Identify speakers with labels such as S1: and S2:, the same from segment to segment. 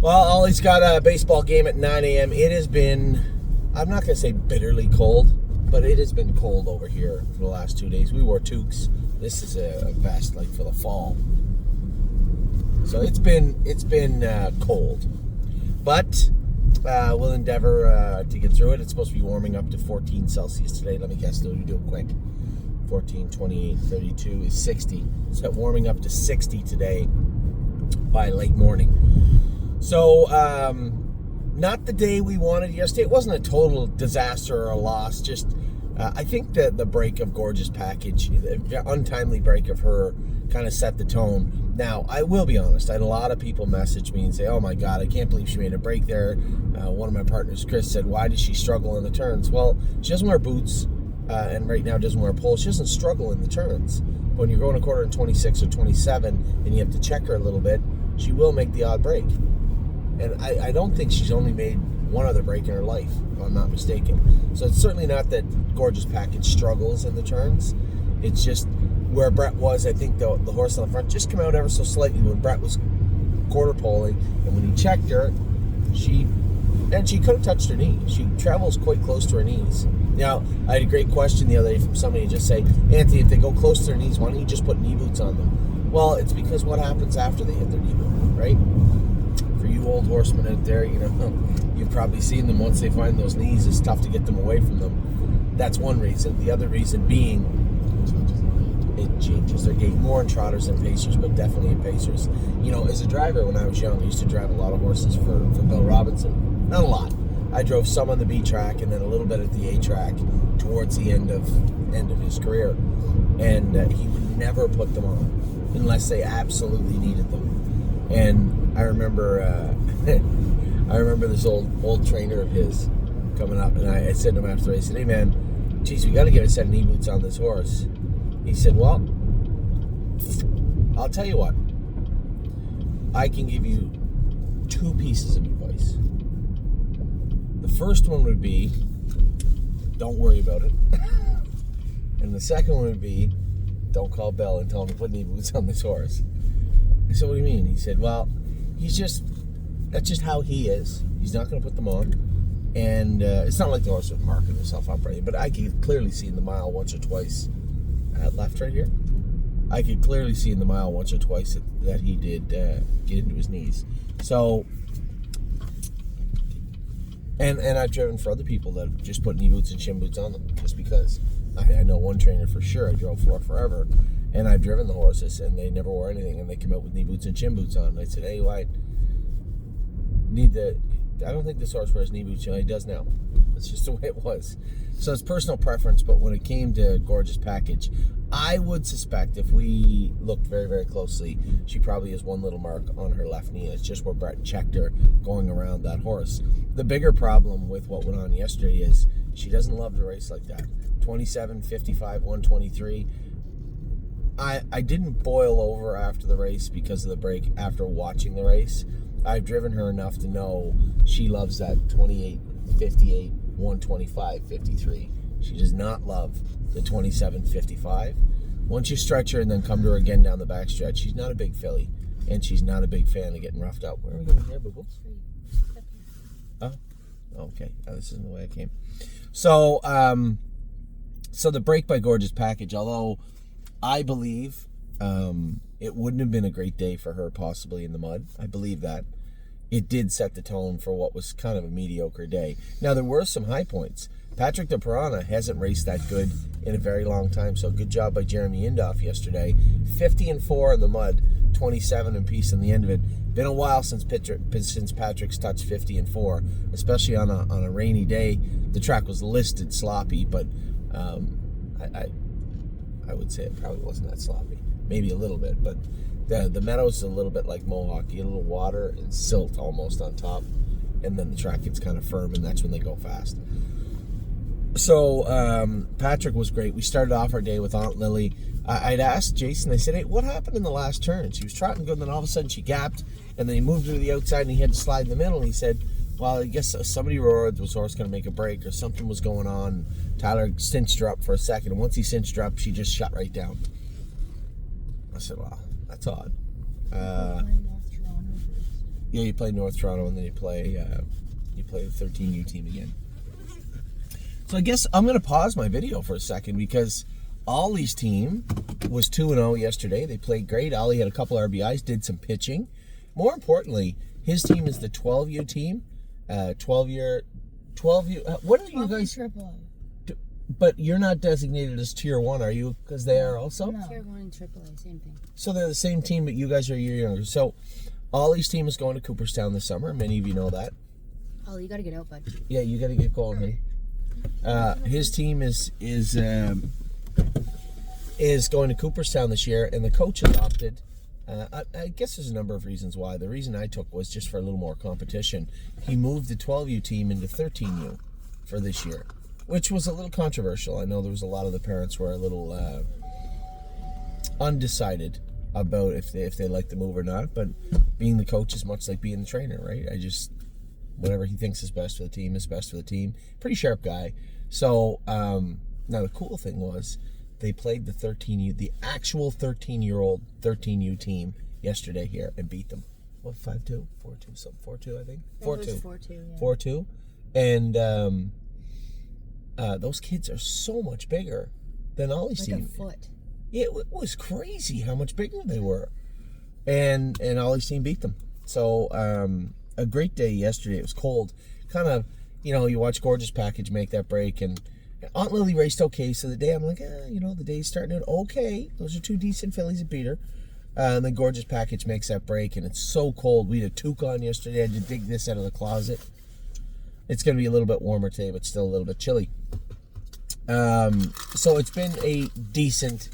S1: Well, Ollie's got a baseball game at 9 a.m. It has been, I'm not going to say bitterly cold, but it has been cold over here for the last 2 days. We wore toques. This is a vest like for the fall. So it's been cold. But we'll endeavor to get through it. It's supposed to be warming up to 14 Celsius today. Let me guess, let me do it quick. 14, 28, 32 is 60. So warming up to 60 today by late morning. So, not the day we wanted yesterday. It wasn't a total disaster or a loss. Just, I think that the break of Gorgeous Package, the untimely break of her, kind of set the tone. Now, I will be honest. I had a lot of people message me and say, "Oh my God, I can't believe she made a break there." One of my partners, Chris, said, "Why does she struggle in the turns?" Well, she doesn't wear boots, and right now doesn't wear poles. She doesn't struggle in the turns. When you're going a quarter in 26 or 27, and you have to check her a little bit, she will make the odd break. And I don't think she's only made one other break in her life, if I'm not mistaken. So it's certainly not that Gorgeous Package struggles in the turns. It's just where Brett was. I think the horse on the front just came out ever so slightly when Brett was quarter poling. And when he checked her, she could have touched her knee. She travels quite close to her knees. Now, I had a great question the other day from somebody who just say, "Anthony, if they go close to their knees, why don't you just put knee boots on them?" Well, it's because what happens after they hit their knee boot, right? For you old horsemen out there, you've probably seen them once they find those knees. It's tough to get them away from them. That's one reason. The other reason being, it changes their gait more in trotters than pacers, but definitely in pacers. As a driver when I was young, I used to drive a lot of horses for Bill Robinson. Not a lot. I drove some on the B track and then a little bit at the A track towards the end of his career, and he would never put them on unless they absolutely needed them. And I remember this old trainer of his coming up, and I said to him after the race, I said, "Hey man, geez, we got to get a set of knee boots on this horse." He said, "Well, I'll tell you what. I can give you two pieces of advice. The first one would be, don't worry about it. And the second one would be, don't call Bell and tell him to put knee boots on this horse." I said, "What do you mean?" He said, "Well, that's just how he is. He's not going to put them on. And it's not like the horse was marking himself up, right? But I could clearly see in the mile once or twice, left right here, I could clearly see in the mile once or twice that he did get into his knees." So, and I've driven for other people that have just put knee boots and shin boots on them, just because. I know one trainer for sure I drove for forever, and I've driven the horses, and they never wore anything, and they come out with knee boots and shin boots on. And I said, "Hey, I don't think this horse wears knee boots." He does now. That's just the way it was. So it's personal preference, but when it came to Gorgeous Package, I would suspect if we looked very, very closely, she probably has one little mark on her left knee, and it's just where Brett checked her going around that horse. The bigger problem with what went on yesterday is she doesn't love to race like that. 27, 55, 123. I didn't boil over after the race because of the break after watching the race. I've driven her enough to know she loves that 28, 58, 125, 53. She does not love the 27, 55. Once you stretch her and then come to her again down the back stretch, she's not a big filly, and she's not a big fan of getting roughed up. Where are we going here, boo-boo? Oh, okay. This isn't the way I came. So, so the break by Gorgeous Package, although I believe it wouldn't have been a great day for her possibly in the mud. I believe that. It did set the tone for what was kind of a mediocre day. Now, there were some high points. Patrick de Piranha hasn't raced that good in a very long time, so good job by Jeremy Indoff yesterday. 50-4 in the mud, 27 in piece in the end of it. Been a while since Patrick's touched 50-4, especially on a rainy day. The track was listed sloppy, but I would say it probably wasn't that sloppy. Maybe a little bit, but the meadow's a little bit like Mohawk. You get a little water and silt almost on top, and then the track gets kind of firm, and that's when they go fast. So Patrick was great. We started off our day with Aunt Lily. I'd asked Jason, I said, "Hey, what happened in the last turn?" She was trotting good, and then all of a sudden she gapped, and then he moved her to the outside, and he had to slide in the middle. And he said, "Well, I guess somebody roared, was horse going to make a break, or something was going on." Tyler cinched her up for a second, and once he cinched her up, she just shut right down. I said, "Wow, that's odd." Yeah, you play North Toronto, and then you play the 13U team again. So I guess I'm going to pause my video for a second because Ollie's team was 2-0 yesterday. They played great. Ollie had a couple RBIs, did some pitching. More importantly, his team is the 12U team. 12U. What are you guys?
S2: AAA.
S1: But you're not designated as Tier 1, are you? Because they are also?
S2: No. Tier 1 and AAA, same thing.
S1: So they're the same team, but you guys are a year younger. So Ollie's team is going to Cooperstown this summer. Many of you know that.
S2: Ollie, you got to get out, bud.
S1: Yeah, you got to get going, honey. His team is going to Cooperstown this year, and the coach has opted. I guess there's a number of reasons why. The reason I took was just for a little more competition. He moved the 12U team into 13U for this year, which was a little controversial. I know there was a lot of the parents were a little undecided about if they like the move or not. But being the coach is much like being the trainer, right? Whatever he thinks is best for the team is best for the team. Pretty sharp guy. So now the cool thing was they played the 13U, the actual 13-year-old 13U team yesterday here and beat them. What, 5-2? 4-2, something, 4-2, I think? 4-2.
S2: 4-2, yeah.
S1: 4-2. And those kids are so much bigger than Ollie's team.
S2: Like a foot.
S1: Yeah, it was crazy how much bigger they were. And Ollie's team beat them. So a great day yesterday. It was cold. Kind of, you watch Gorgeous Package make that break, and Aunt Lily raced okay. So the day I'm like, the day's starting out okay. Those are two decent fillies that beat her. And then Gorgeous Package makes that break, and it's so cold. We had a toque on yesterday. I had to dig this out of the closet. It's going to be a little bit warmer today, but still a little bit chilly. So it's been a decent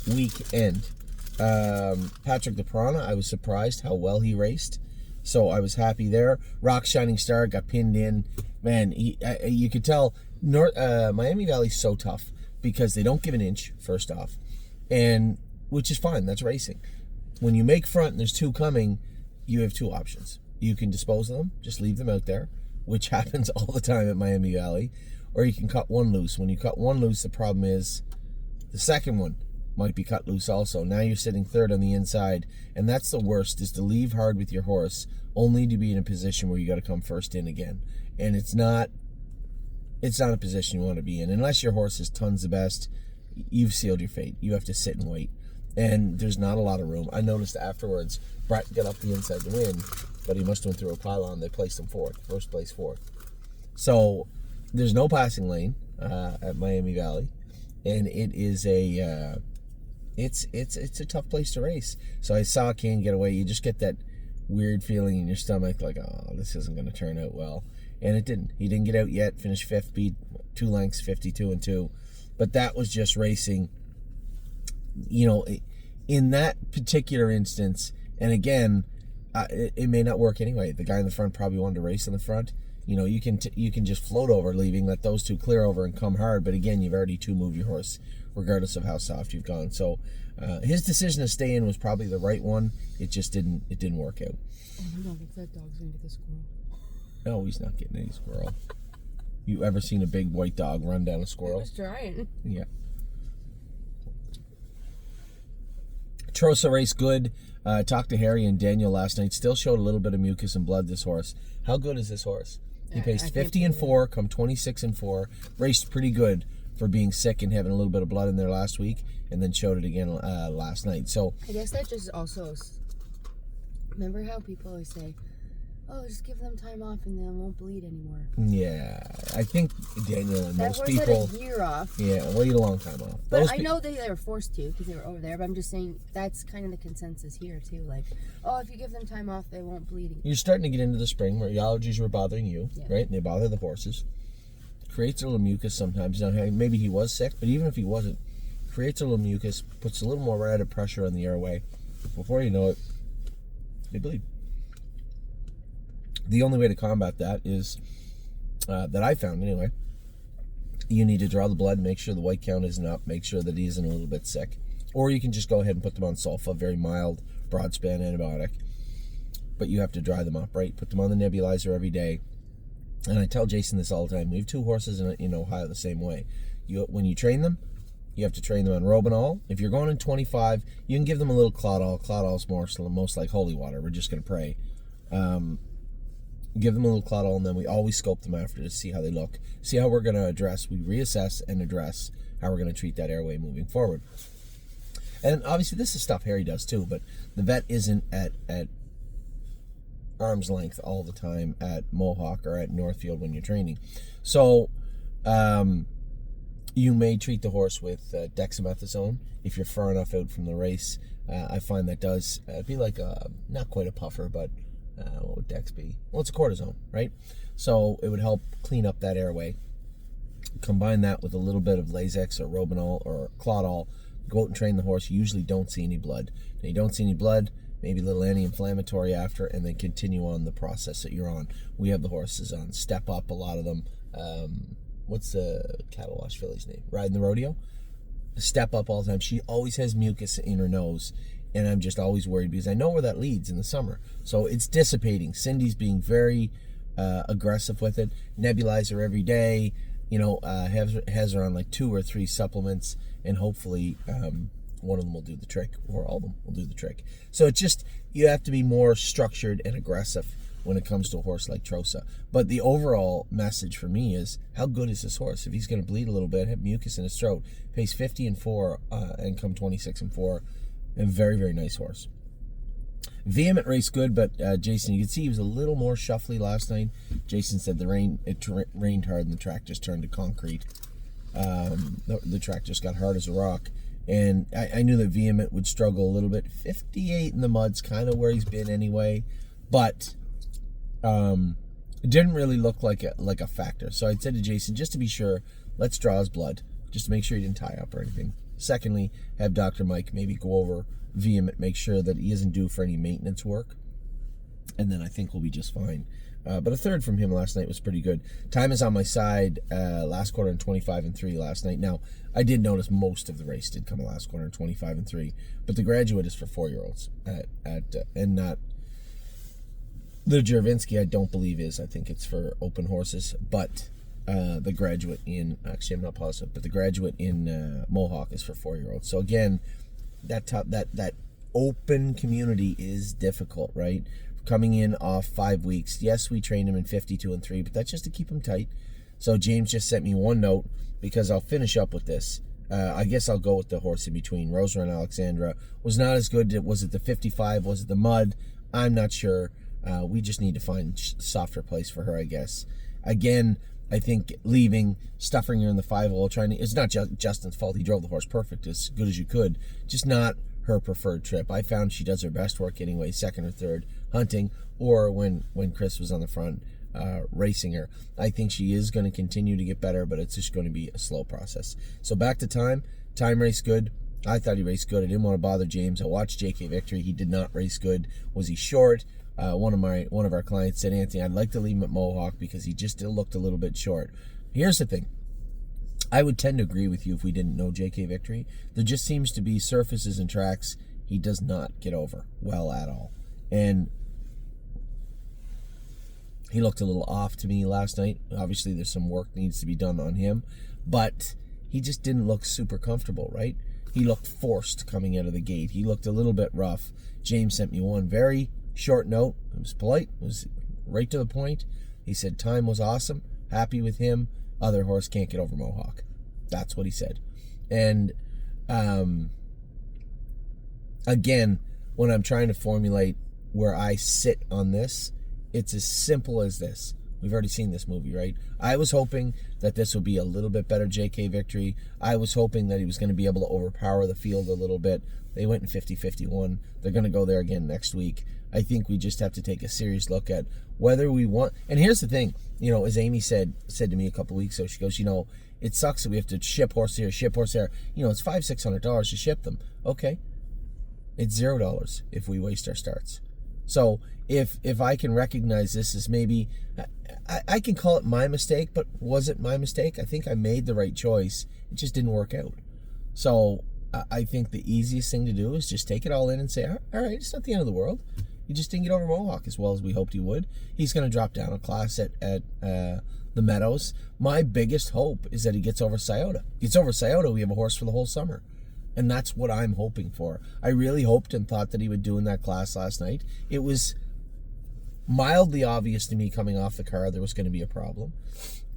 S1: weekend. Patrick the Piranha, I was surprised how well he raced. So I was happy there. Rock Shining Star got pinned in. Man, you could tell Miami Valley's so tough because they don't give an inch, first off. And which is fine, that's racing. When you make front and there's two coming, you have two options. You can dispose of them, just leave them out there, which happens all the time at Miami Valley, or you can cut one loose. When you cut one loose, the problem is the second one might be cut loose also. Now you're sitting third on the inside, and that's the worst, is to leave hard with your horse only to be in a position where you got to come first in again. And it's not a position you want to be in. Unless your horse is tons the best, you've sealed your fate. You have to sit and wait. And there's not a lot of room. I noticed afterwards, Brett got up the inside to win, but he must have went through a pylon. They placed him first place fourth. So there's no passing lane at Miami Valley, and it is it's a tough place to race. So I saw Kane get away. You just get that weird feeling in your stomach, like, oh, this isn't going to turn out well. And it didn't. He didn't get out yet. Finished fifth, beat 2 lengths, 52-2. But that was just racing. In that particular instance, and again, it may not work anyway. The guy in the front probably wanted to race in the front. You can just float over leaving, let those two clear over and come hard. But again, you've already two-moved your horse, regardless of how soft you've gone. So his decision to stay in was probably the right one. It just didn't work out.
S2: Oh my God, if that dog's gonna get the squirrel.
S1: No, he's not getting any squirrel. You ever seen a big white dog run down a squirrel?
S2: I was trying.
S1: Yeah. Trosa raced good. Talked to Harry and Daniel last night. Still showed a little bit of mucus and blood, this horse. How good is this horse? He paced 50-4, come 26-4. Raced pretty good for being sick and having a little bit of blood in there last week, and then showed it again last night. So
S2: I guess that just also, remember how people always say, oh, just give them time off and they won't bleed anymore.
S1: Yeah, I think Daniel and most people...
S2: That horse had a year off.
S1: Yeah, wait a long time off.
S2: But I know they were forced to because they were over there, but I'm just saying that's kind of the consensus here too. Like, oh, if you give them time off, they won't bleed.
S1: You're starting to get into the spring where your allergies were bothering you, right? And they bother the horses. Creates a little mucus sometimes. Now, maybe he was sick, but even if he wasn't, creates a little mucus, puts a little more added pressure on the airway. Before you know it, they bleed. The only way to combat that is, that I found anyway, you need to draw the blood, make sure the white count isn't up, make sure that he isn't a little bit sick. Or you can just go ahead and put them on sulfa, very mild, broad-span antibiotic. But you have to dry them up, right? Put them on the nebulizer every day. And I tell Jason this all the time. We have 2 horses in Ohio the same way. When you train them, you have to train them on Robinol. If you're going in 25, you can give them a little Claudol. Claudol's most like holy water. We're just going to pray. Give them a little claddle, and then we always scope them after to see how they look, see how we're going to address. We reassess and address how we're going to treat that airway moving forward. And obviously this is stuff Harry does too, but the vet isn't at arm's length all the time at Mohawk or at Northfield when you're training. So you may treat the horse with dexamethasone if you're far enough out from the race. I find that does be like not quite a puffer, but what would Dex be? Well, it's a cortisone, right? So it would help clean up that airway. Combine that with a little bit of Lasix or Robenol or Claudol. Go out and train the horse. You usually don't see any blood. Now, you don't see any blood, maybe a little anti-inflammatory after, and then continue on the process that you're on. We have the horses on Step Up, a lot of them. What's the cattle wash filly's name? Riding the Rodeo? Step Up all the time. She always has mucus in her nose, and I'm just always worried because I know where that leads in the summer. So it's dissipating. Cindy's being very aggressive with it. Nebulizer every day. Has her on like 2 or 3 supplements, and hopefully one of them will do the trick, or all of them will do the trick. So it's just, you have to be more structured and aggressive when it comes to a horse like Trosa. But the overall message for me is, how good is this horse? If he's going to bleed a little bit, have mucus in his throat, pace 50-4 and come 26-4, a very, very nice horse. Vehement race good, but Jason, you can see he was a little more shuffly last night. Jason said it rained hard and the track just turned to concrete. The track just got hard as a rock, and I knew that Vehement would struggle a little bit. 58 in the mud's kind of where he's been anyway, but it didn't really look like a factor. So I said to Jason, just to be sure, let's draw his blood, just to make sure he didn't tie up or anything. Secondly, have Dr. Mike maybe go over Vehement, make sure that he isn't due for any maintenance work, and then I think we'll be just fine. But a third from him last night was pretty good. Time is on my side. Last quarter in 25-3 last night. Now, I did notice most of the race did come last quarter in 25-3, but the Graduate is for 4-year-olds and not the Jervinsky. I don't believe is. I think it's for open horses, but the Graduate in, actually I'm not positive, but the Graduate in Mohawk is for 4-year-olds. So again, that open community is difficult, right? Coming in off 5 weeks. Yes, we trained him in 52-3, but that's just to keep him tight. So James just sent me one note, because I'll finish up with this. I guess I'll go with the horse in between. Rosa and Alexandra was not as good. Was it the 55? Was it the mud? I'm not sure. We just need to find a softer place for her, I guess. Again, I think leaving, stuffing her in the 5-hole, it's not Justin's fault. He drove the horse perfect, as good as you could. Just not her preferred trip. I found she does her best work anyway, second or third, hunting, or when Chris was on the front racing her. I think she is going to continue to get better, but it's just going to be a slow process. So back to time. Time raced good. I thought he raced good. I didn't want to bother James. I watched JK Victory. He did not race good. Was he short? One of our clients said, Anthony, I'd like to leave him at Mohawk because he just still looked a little bit short. Here's the thing. I would tend to agree with you if we didn't know JK Victory. There just seems to be surfaces and tracks he does not get over well at all. And he looked a little off to me last night. Obviously, there's some work needs to be done on him, but he just didn't look super comfortable, right? He looked forced coming out of the gate. He looked a little bit rough. James sent me one very short note. It was polite. It was right to the point. He said time was awesome. Happy with him. Other horse can't get over Mohawk. That's what he said. And again, when I'm trying to formulate where I sit on this, it's as simple as this. We've already seen this movie, right? I was hoping that this would be a little bit better JK Victory. I was hoping that he was going to be able to overpower the field a little bit. They went in 50-51. They're going to go there again next week. I think we just have to take a serious look at whether we want... And here's the thing, as Amy said to me a couple weeks ago, she goes, it sucks that we have to ship horse here, ship horse there. It's $500-$600 to ship them. Okay. It's $0 if we waste our starts. So if I can recognize this as maybe... I can call it my mistake, but was it my mistake? I think I made the right choice. It just didn't work out. So I think the easiest thing to do is just take it all in and say, all right, it's not the end of the world. He just didn't get over Mohawk as well as we hoped he would. He's going to drop down a class at the Meadows. My biggest hope is that he gets over Scioto. Gets over Scioto, we have a horse for the whole summer. And that's what I'm hoping for. I really hoped and thought that he would do in that class last night. It was mildly obvious to me coming off the car there was going to be a problem.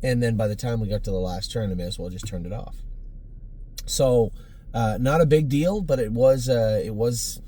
S1: And then by the time we got to the last turn, I may as well just turned it off. So, not a big deal, but it was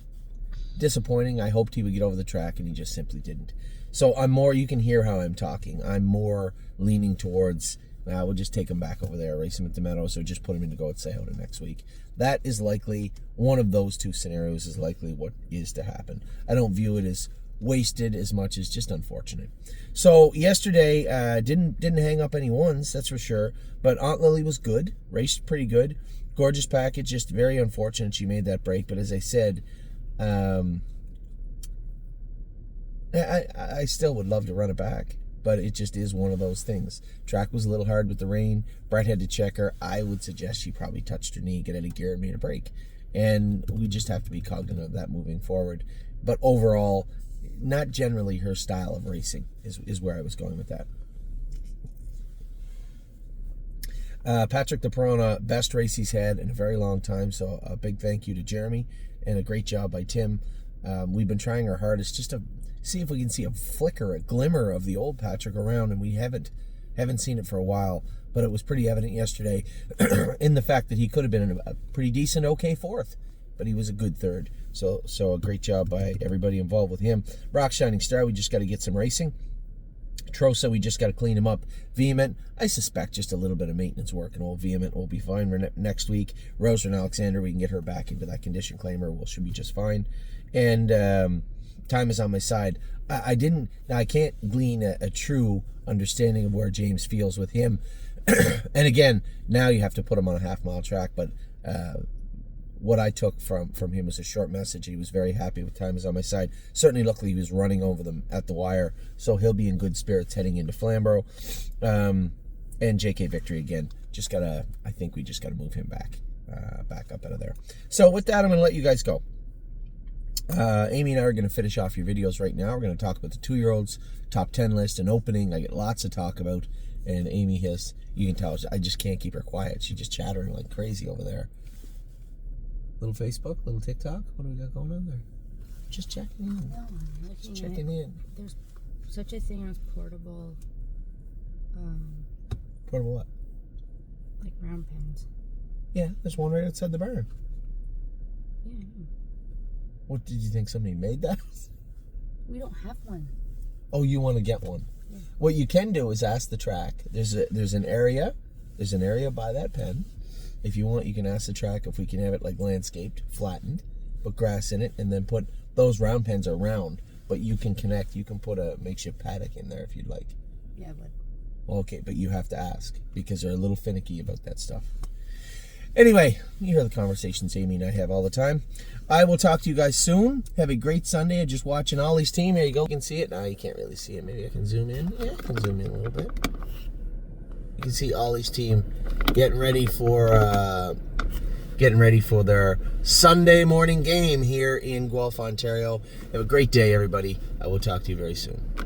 S1: disappointing. I hoped he would get over the track, and he just simply didn't. So I'm more, you can hear how I'm talking. I'm more leaning towards, we'll just take him back over there, race him at the Meadows, or just put him in to go at Sayota next week. That is likely, one of those two scenarios is likely what is to happen. I don't view it as wasted as much as just unfortunate. So yesterday, didn't hang up any ones, that's for sure. But Aunt Lily was good, raced pretty good. Gorgeous package, just very unfortunate she made that break. But as I said, I still would love to run it back, but it just is one of those things. Track was a little hard with the rain. Brett had to check her. I would suggest she probably touched her knee, get out of gear, and made a break. And we just have to be cognizant of that moving forward. But overall, not generally her style of racing is where I was going with that. Patrick de Perona, best race he's had in a very long time. So a big thank you to Jeremy, and a great job by Tim. We've been trying our hardest just to see if we can see a flicker, a glimmer of the old Patrick around, and we haven't seen it for a while. But it was pretty evident yesterday in the fact that he could have been a pretty decent, okay fourth, but he was a good third. So a great job by everybody involved with him. Rock Shining Star, we just got to get some racing. Trosa, we just got to clean him up. Vehement, I suspect just a little bit of maintenance work, and old Vehement will be fine for next week. Roser and Alexander, we can get her back into that condition claimer. She'll be just fine. And time is on my side. I can't glean a true understanding of where James feels with him. And again, now you have to put him on a half-mile track, but what I took from him was a short message. He was very happy with time is on my side. Certainly looked like he was running over them at the wire, so he'll be in good spirits heading into Flamborough. And JK Victory again. I think we just gotta move him back up out of there. So with that, I'm gonna let you guys go. Amy and I are going to finish off your videos right now. We're going to talk about the 2-year-olds, top 10 list, and opening. I get lots to talk about, and Amy you can tell, I just can't keep her quiet. She's just chattering like crazy over there. Little Facebook, little TikTok, what do we got going on there? Just checking in.
S2: No,
S1: just checking in.
S2: There's such a thing as portable,
S1: Portable what?
S2: like round pins.
S1: Yeah, there's one right outside the barn.
S2: Yeah.
S1: What, did you think somebody made that?
S2: We don't have one.
S1: Oh, you want to get one? Yeah. What you can do is ask the track. There's an area by that pen. If you want, you can ask the track if we can have it like landscaped, flattened, put grass in it, and then put those round pens are round, but you can connect. You can put a makeshift paddock in there if you'd like.
S2: Yeah, but.
S1: Okay, but you have to ask because they're a little finicky about that stuff. Anyway, you hear the conversations Amy and I have all the time. I will talk to you guys soon. Have a great Sunday. I'm just watching Ollie's team. There you go. You can see it. Now you can't really see it. Maybe I can zoom in. Yeah, I can zoom in a little bit. You can see Ollie's team getting ready for their Sunday morning game here in Guelph, Ontario. Have a great day, everybody. I will talk to you very soon.